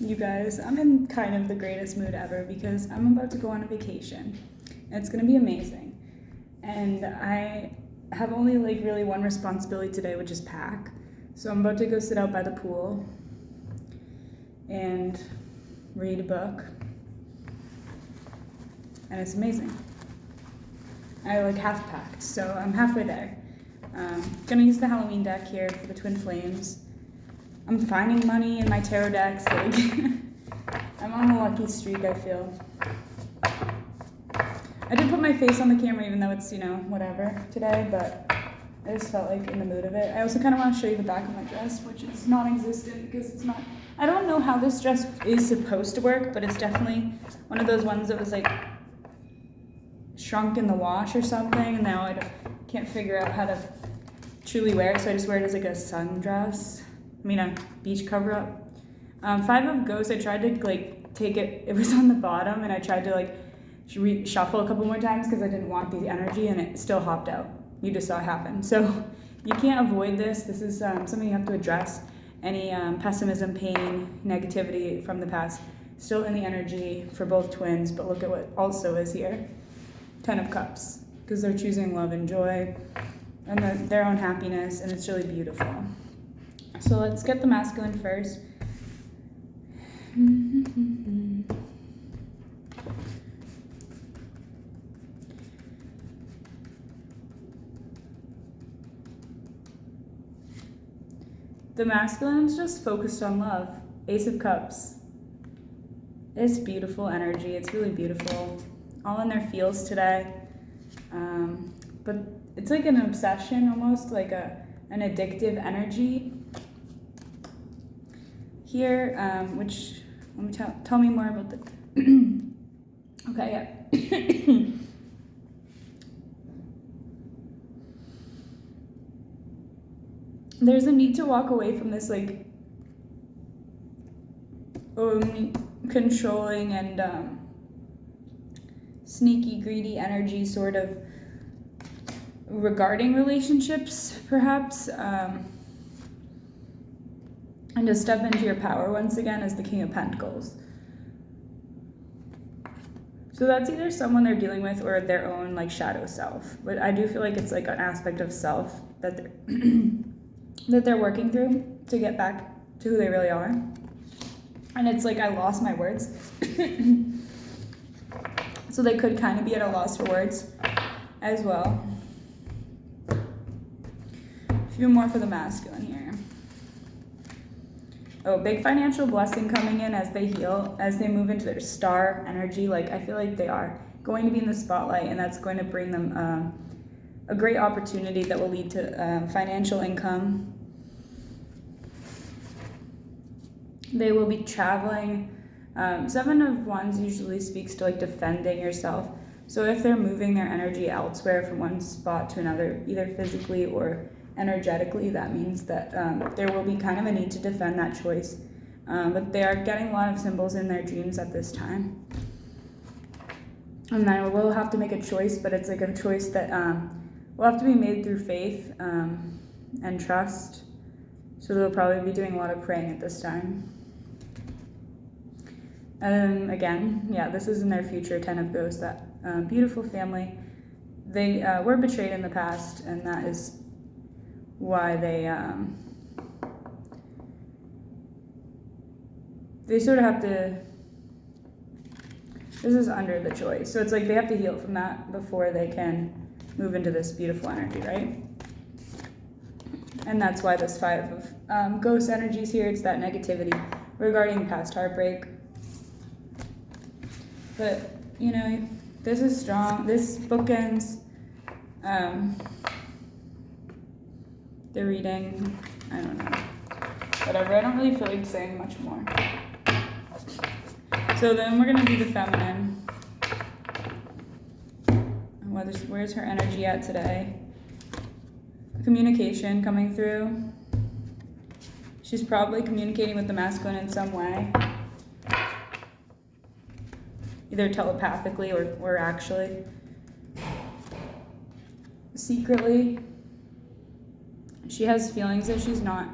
You guys, I'm in kind of the greatest mood ever because I'm about to go on a vacation. And it's gonna be amazing. And I have only like really one responsibility today, which is pack. So I'm about to go sit out by the pool and read a book. And it's amazing. I like half packed, so I'm halfway there. Gonna use the Halloween deck here for the Twin Flames. I'm finding money in my tarot decks, like I'm on a lucky streak, I feel. I did put my face on the camera even though it's, whatever today, but I just felt like in the mood of it. I also kind of want to show you the back of my dress, which is non-existent because it's not, I don't know how this dress is supposed to work, but it's definitely one of those ones that was like shrunk in the wash or something, and now I can't figure out how to truly wear it, so I just wear it as like a sundress. A beach cover up. 5 of Ghosts, I tried to like take it, it was on the bottom, and I tried to like shuffle a couple more times because I didn't want the energy, and it still hopped out. You just saw it happen. So you can't avoid this. This is something you have to address. Any pessimism, pain, negativity from the past, still in the energy for both twins, but look at what also is here. 10 of Cups, because they're choosing love and joy and their own happiness, and it's really beautiful. So let's get the masculine first. The masculine is just focused on love. Ace of Cups. It's beautiful energy. It's really beautiful. All in their feels today. But it's like an obsession almost, like an addictive energy here, which, let me tell me more about the, okay, yeah. There's a need to walk away from this like controlling and sneaky, greedy energy sort of regarding relationships, perhaps, and to step into your power once again as the King of Pentacles. So that's either someone they're dealing with or their own like shadow self. But I do feel like it's like an aspect of self that they're that they're working through to get back to who they really are. And it's like I lost my words. So they could kind of be at a loss for words as well. A few more for the masculine here. Oh, big financial blessing coming in as they heal, as they move into their star energy. Like I feel like they are going to be in the spotlight, and that's going to bring them a great opportunity that will lead to financial income. They will be traveling. 7 of Wands usually speaks to like defending yourself. So if they're moving their energy elsewhere from one spot to another, either physically or energetically, that means that there will be kind of a need to defend that choice. But they are getting a lot of symbols in their dreams at this time. And then we'll have to make a choice, but it's like a choice that will have to be made through faith and trust. So they'll probably be doing a lot of praying at this time. And again, yeah, this is in their future, 10 of Ghosts, that beautiful family. They were betrayed in the past, and that is why they sort of have to, this is under the choice. So it's like they have to heal from that before they can move into this beautiful energy, right? And that's why this 5 of Ghost energy is here. It's that negativity regarding past heartbreak. But, this is strong. This bookends the reading. I don't know. Whatever. I don't really feel like saying much more. So then we're going to do the feminine. Where's her energy at today? Communication coming through. She's probably communicating with the masculine in some way. Either telepathically or actually. Secretly. She has feelings that she's not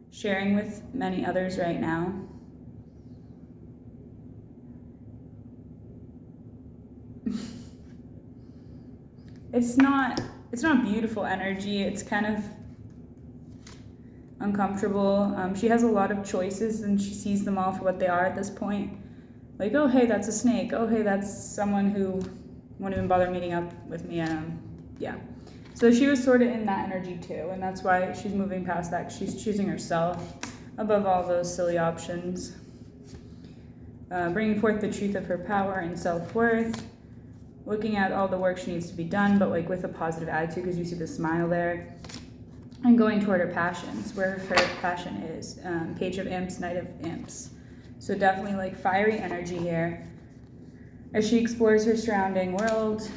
sharing with many others right now. it's not beautiful energy. It's kind of uncomfortable. She has a lot of choices and she sees them all for what they are at this point. Like, oh hey, that's a snake. Oh hey, that's someone who won't even bother meeting up with me. Yeah. So she was sort of in that energy too, and that's why she's moving past that. She's choosing herself above all those silly options. Bringing forth the truth of her power and self-worth. Looking at all the work she needs to be done, but like with a positive attitude, because you see the smile there. And going toward her passions, where her passion is. Page of Imps, Knight of Imps. So definitely like fiery energy here as she explores her surrounding world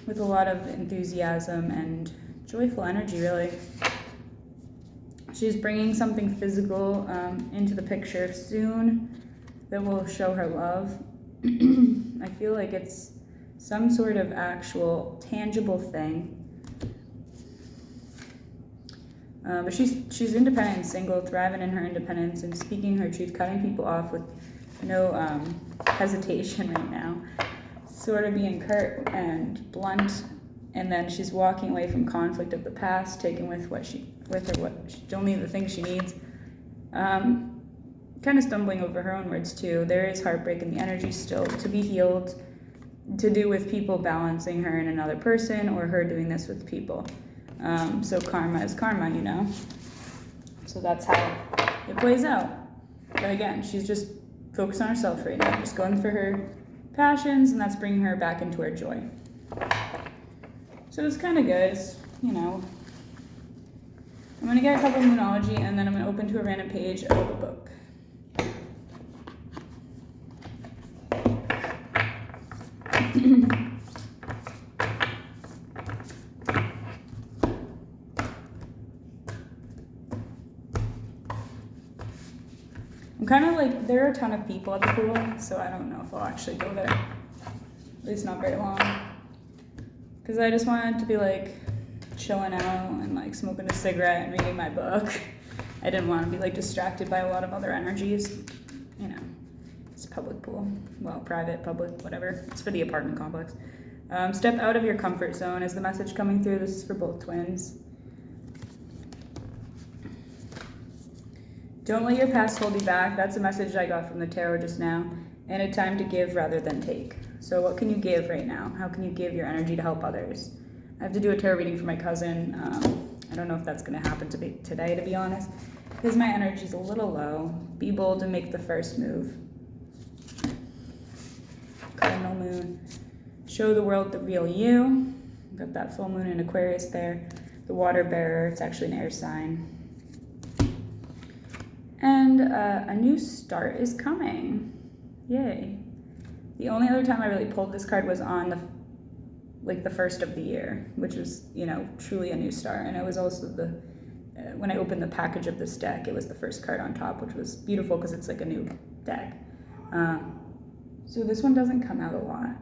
with a lot of enthusiasm and joyful energy, really. She's bringing something physical into the picture soon that will show her love. I feel like it's some sort of actual tangible thing. But she's independent and single, thriving in her independence and speaking her truth, cutting people off with no hesitation right now. Sort of being curt and blunt, and then she's walking away from conflict of the past, taking only the things she needs. Kind of stumbling over her own words too. There is heartbreak in the energy still to be healed, to do with people balancing her and another person, or her doing this with people. So karma is karma, you know. So that's how it plays out. But again, she's just focused on herself right now, just going for her passions, and that's bringing her back into her joy. So it's kind of good, you know. I'm going to get a couple of Moonology, and then I'm going to open to a random page of a book. I'm kind of like, there are a ton of people at the pool, so I don't know if I'll actually go there. At least not very long. Because I just wanted to be like chilling out and like smoking a cigarette and reading my book. I didn't want to be like distracted by a lot of other energies. You know, it's a public pool. Well, private, public, whatever. It's for the apartment complex. Step out of your comfort zone is the message coming through. This is for both twins. Don't let your past hold you back. That's a message I got from the tarot just now. And a time to give rather than take. So what can you give right now? How can you give your energy to help others? I have to do a tarot reading for my cousin. I don't know if that's going to happen today, to be honest, because my energy's a little low. Be bold and make the first move. Cardinal moon. Show the world the real you. Got that full moon in Aquarius there. The water bearer. It's actually an air sign. And a new start is coming. Yay. The only other time I really pulled this card was on the first of the year, which was, you know, truly a new start. And it was also when I opened the package of this deck, it was the first card on top, which was beautiful because it's like a new deck. So this one doesn't come out a lot.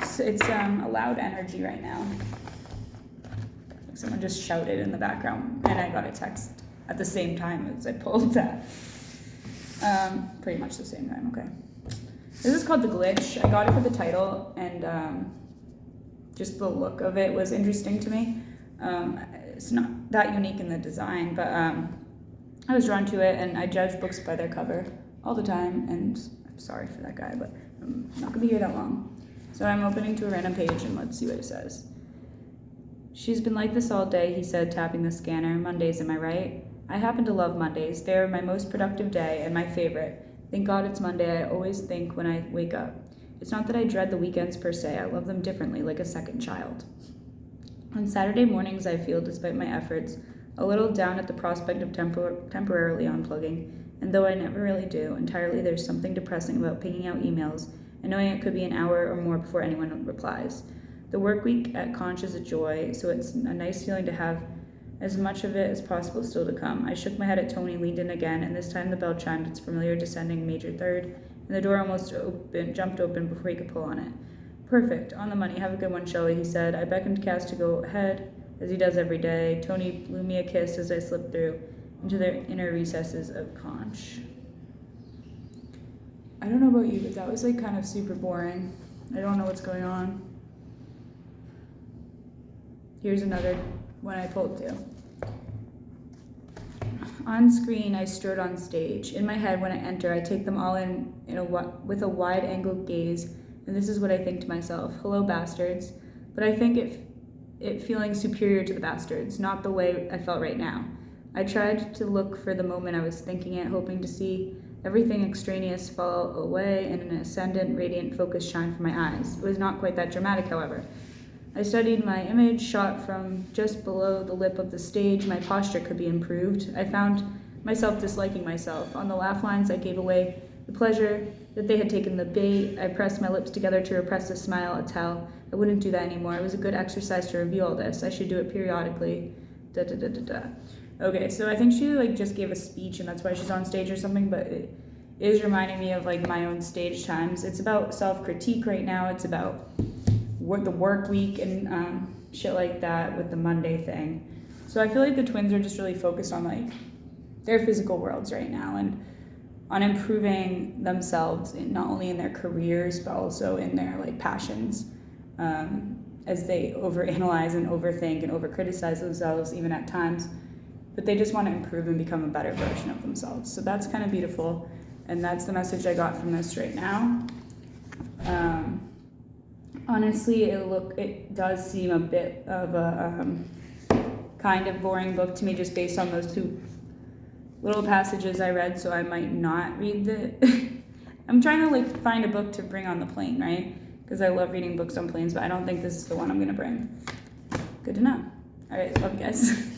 So it's a loud energy right now. Someone just shouted in the background, and I got a text at the same time as I pulled that. Pretty much the same time, okay. This is called The Glitch. I got it for the title, and just the look of it was interesting to me. It's not that unique in the design, but I was drawn to it, and I judge books by their cover all the time, and I'm sorry for that guy, but I'm not gonna be here that long. So I'm opening to a random page, and let's see what it says. She's been like this all day, he said, tapping the scanner. Mondays, am I right? I happen to love Mondays. They're my most productive day and my favorite. Thank God it's Monday, I always think when I wake up. It's not that I dread the weekends per se, I love them differently, like a second child. On Saturday mornings, I feel, despite my efforts, a little down at the prospect of temporarily unplugging. And though I never really do, entirely there's something depressing about pinging out emails and knowing it could be an hour or more before anyone replies. The work week at Conch is a joy, so it's a nice feeling to have as much of it as possible still to come. I shook my head at Tony, leaned in again, and this time the bell chimed its familiar descending major third, and the door almost jumped open before he could pull on it. Perfect, on the money, have a good one, Shelley, he said. I beckoned Cass to go ahead, as he does every day. Tony blew me a kiss as I slipped through into the inner recesses of Conch. I don't know about you, but that was like kind of super boring. I don't know what's going on. Here's another one I pulled too. On screen, I strode on stage. In my head, when I enter, I take them all in with a wide-angle gaze, and this is what I think to myself: hello, bastards. But I think it feeling superior to the bastards, not the way I felt right now. I tried to look for the moment I was thinking it, hoping to see everything extraneous fall away and an ascendant, radiant focus shine from my eyes. It was not quite that dramatic, however. I studied my image, shot from just below the lip of the stage. My posture could be improved. I found myself disliking myself. On the laugh lines, I gave away the pleasure that they had taken the bait. I pressed my lips together to repress a smile, a tell. I wouldn't do that anymore. It was a good exercise to review all this. I should do it periodically. Da da da da da. Okay, so I think she just gave a speech and that's why she's on stage or something, but it is reminding me of my own stage times. It's about self-critique right now. It's about the work week and shit like that with the Monday thing. So I feel like the twins are just really focused on their physical worlds right now and on improving themselves not only in their careers but also in their passions, as they overanalyze and overthink and overcriticize themselves even at times, but they just want to improve and become a better version of themselves. So that's kind of beautiful, and that's the message I got from this right now. Honestly, it does seem a bit of a kind of boring book to me just based on those two little passages I read, so I might not read I'm trying to find a book to bring on the plane, right? Because I love reading books on planes, but I don't think this is the one I'm going to bring. Good to know. All right, love you guys.